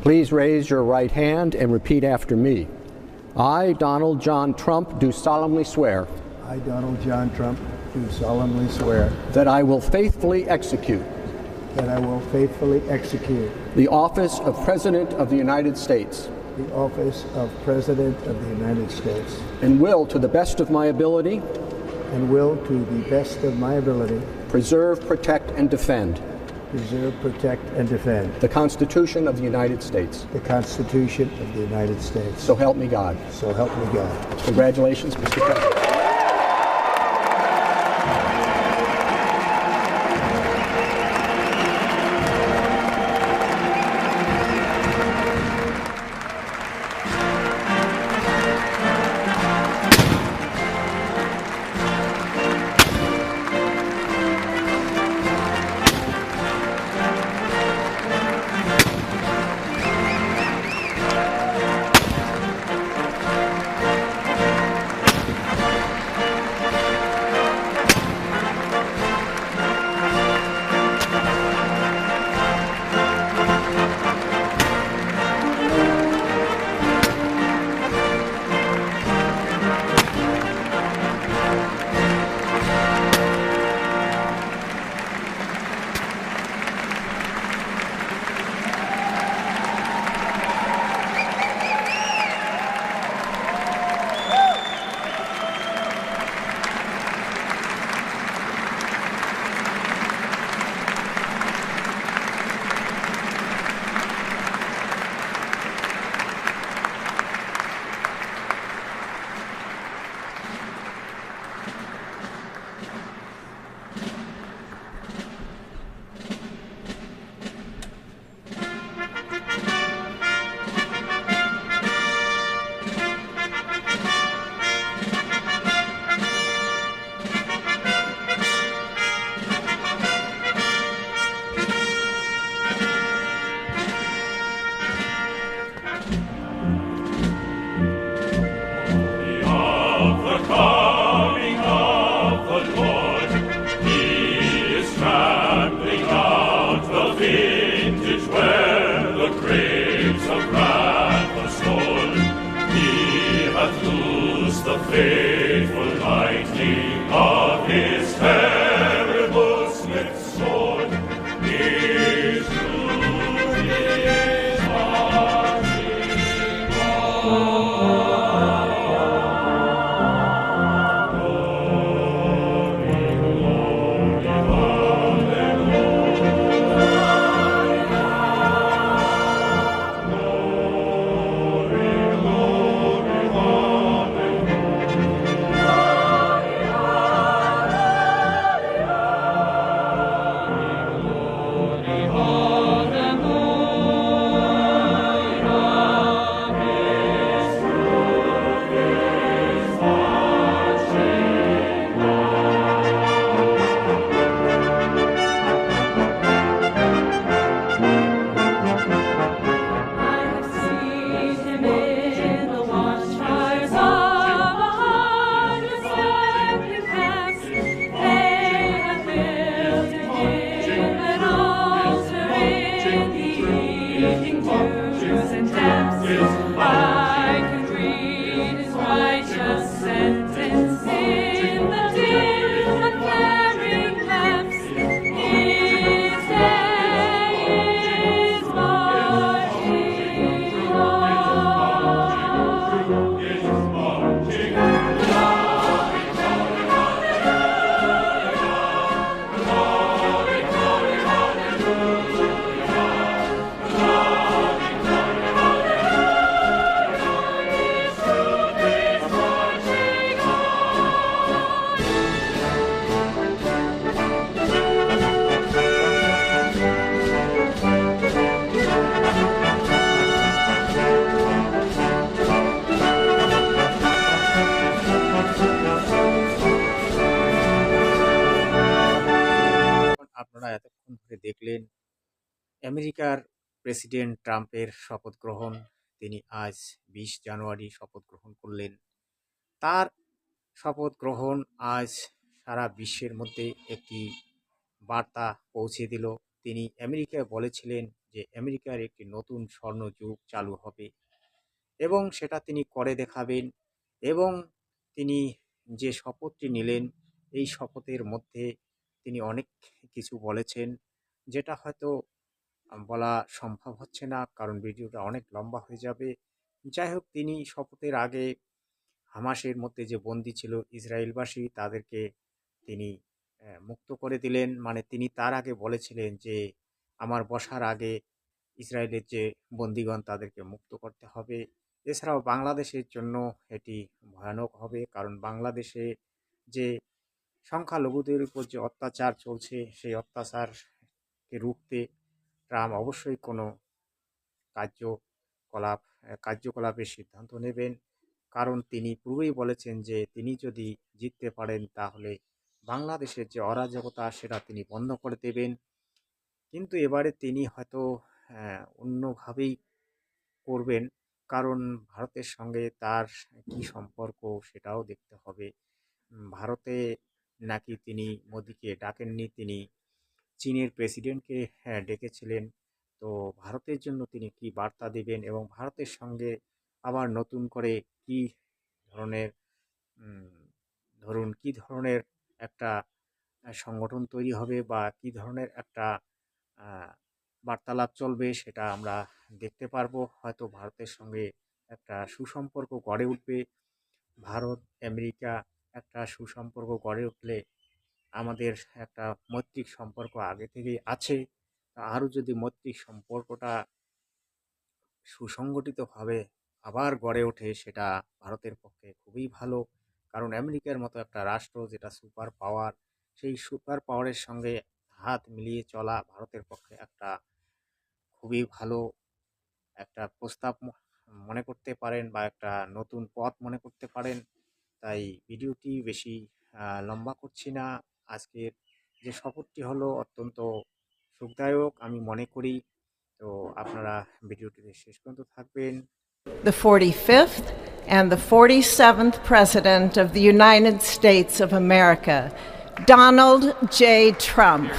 Please raise your right hand and repeat after me. I, Donald John Trump, do solemnly swear I, Donald John Trump, do solemnly swear that I will faithfully execute that I will faithfully execute the office of President of the United States the office of President of the United States and will, to the best of my ability, and will, to the best of my ability, preserve, protect, and defend preserve, protect, and defend the Constitution of the United States. the Constitution of the United States. So help me God. So help me God. Congratulations, Mr. President. Faithful lightning of his terrible smith sword is through his marching on. Glory, glory, hallelujah. Glory, I can read his righteous sentence in the dim and flaring lamps. His day is marching on. Glory, glory, আপনারা এতক্ষণ ধরে দেখলেন আমেরিকার president ট্রাম্পের শপথ গ্রহণ। তিনি আজ ২০ জানুয়ারি শপথ গ্রহণ করলেন। তার শপথ গ্রহণ আজ সারা বিশ্বের মধ্যে একটি বার্তা পৌঁছে দিল। তিনি আমেরিকায় বলেছিলেন যে আমেরিকার একটি নতুন স্বর্ণযুগ চালু হবে এবং সেটা তিনি করে দেখাবেন। এবং তিনি যে শপথটি নিলেন, এই শপথের মধ্যে তিনি অনেক কিছু বলেছেন, যেটা হয়তো বলা সম্ভব হচ্ছে না, কারণ ভিডিওটা অনেক লম্বা হয়ে যাবে। যাই হোক, তিনি শপথের আগে হামাসের মধ্যে যে বন্দী ছিল ইসরায়েলবাসী, তাদেরকে তিনি মুক্ত করে দিলেন। মানে তিনি তার আগে বলেছিলেন যে আমার বসার আগে ইসরায়েলের যে বন্দীগণ তাদেরকে মুক্ত করতে হবে। এছাড়াও বাংলাদেশের জন্য এটি ভয়ানক হবে, কারণ বাংলাদেশে যে সংখ্যালঘুদের উপর যে অত্যাচার চলছে, সেই অত্যাচারকে রুখতে ট্রাম্প অবশ্যই কোনো কার্যকলাপের সিদ্ধান্ত নেবেন। কারণ তিনি পূর্বেই বলেছেন যে তিনি যদি জিততে পারেন তাহলে বাংলাদেশের যে অরাজকতা সেটা তিনি বন্ধ করে দেবেন। কিন্তু এবারে তিনি হয়তো অন্যভাবেই করবেন, কারণ ভারতের সঙ্গে তার কি সম্পর্ক সেটাও দেখতে হবে। ভারতে নাকি তিনি মোদিকে ডাকেননি, তিনি চীনের প্রেসিডেন্টকে ডেকেছিলেন। তো ভারতের জন্য তিনি কি বার্তা দেবেন এবং ভারতের সঙ্গে আবার নতুন করে কি ধরনের কি ধরনের একটা সংগঠন তৈরি হবে বা কি ধরনের একটা বার্তালাপ চলবে সেটা আমরা দেখতে পারবো। হয়তো ভারতের সঙ্গে একটা সুসম্পর্ক গড়ে উঠবে। ভারত আমেরিকা একটা সুসম্পর্ক গড়ে উঠলে আমাদের একটা মৈত্রিক সম্পর্ক আগে থেকেই আছে, আরও যদি মৈত্রিক সম্পর্কটা সুসংগঠিতভাবে আবার গড়ে ওঠে সেটা ভারতের পক্ষে খুবই ভালো। কারণ আমেরিকার মতো একটা রাষ্ট্র যেটা সুপার পাওয়ার, সেই সুপার পাওয়ারের সঙ্গে হাত মিলিয়ে চলা ভারতের পক্ষে একটা খুবই ভালো একটা প্রস্তাব মনে করতে পারেন বা একটা নতুন পথ মনে করতে পারেন। তাই ভিডিওটি বেশি লম্বা করছি না। আজকের যে শপথটি হলো অত্যন্ত সুখদায়ক আমি মনে করি। তো আপনারা ভিডিওটিতে শেষ পর্যন্ত থাকবেন। The 45th and the 47th President of the United States of America, Donald J. Trump.